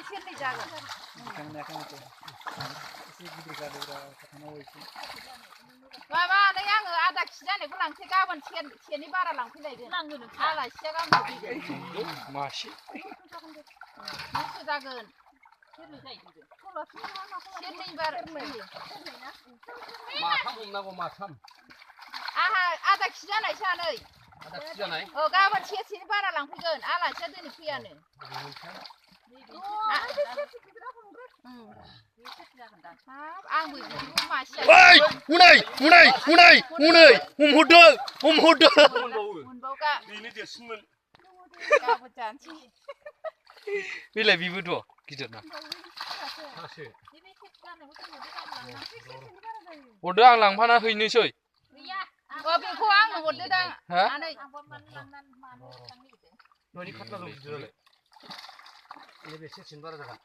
सेरनै जागोन माबा नै आङो आधा केजि जानायखौ लांसै गाबोन सेरनै बारा लांफैलायगोन आलासिया गाबोन फैगोन मासे बुस्थु जागोन सेरनै बारा माथाम हमनांगौ माथाम आहा आधा केजि जानाय सानै आधा केजि जानाय औ गाबोन सेरसेनि बारा लांफैगोन आलासिया दिनै फैयानो आंबो बिदिखौ मासे उनै हमहरदों मोनबावगा बेनो देरसिनमोन गाबोन जानोसै बेलाय बेबोथ' गिदिरना हरदो आं लांफाना हैनोसै बेखौ आंनो हरदो दा आनै न'नि खाथला दं गिदिरालाय नैबे सेरसेनि बारा जागोन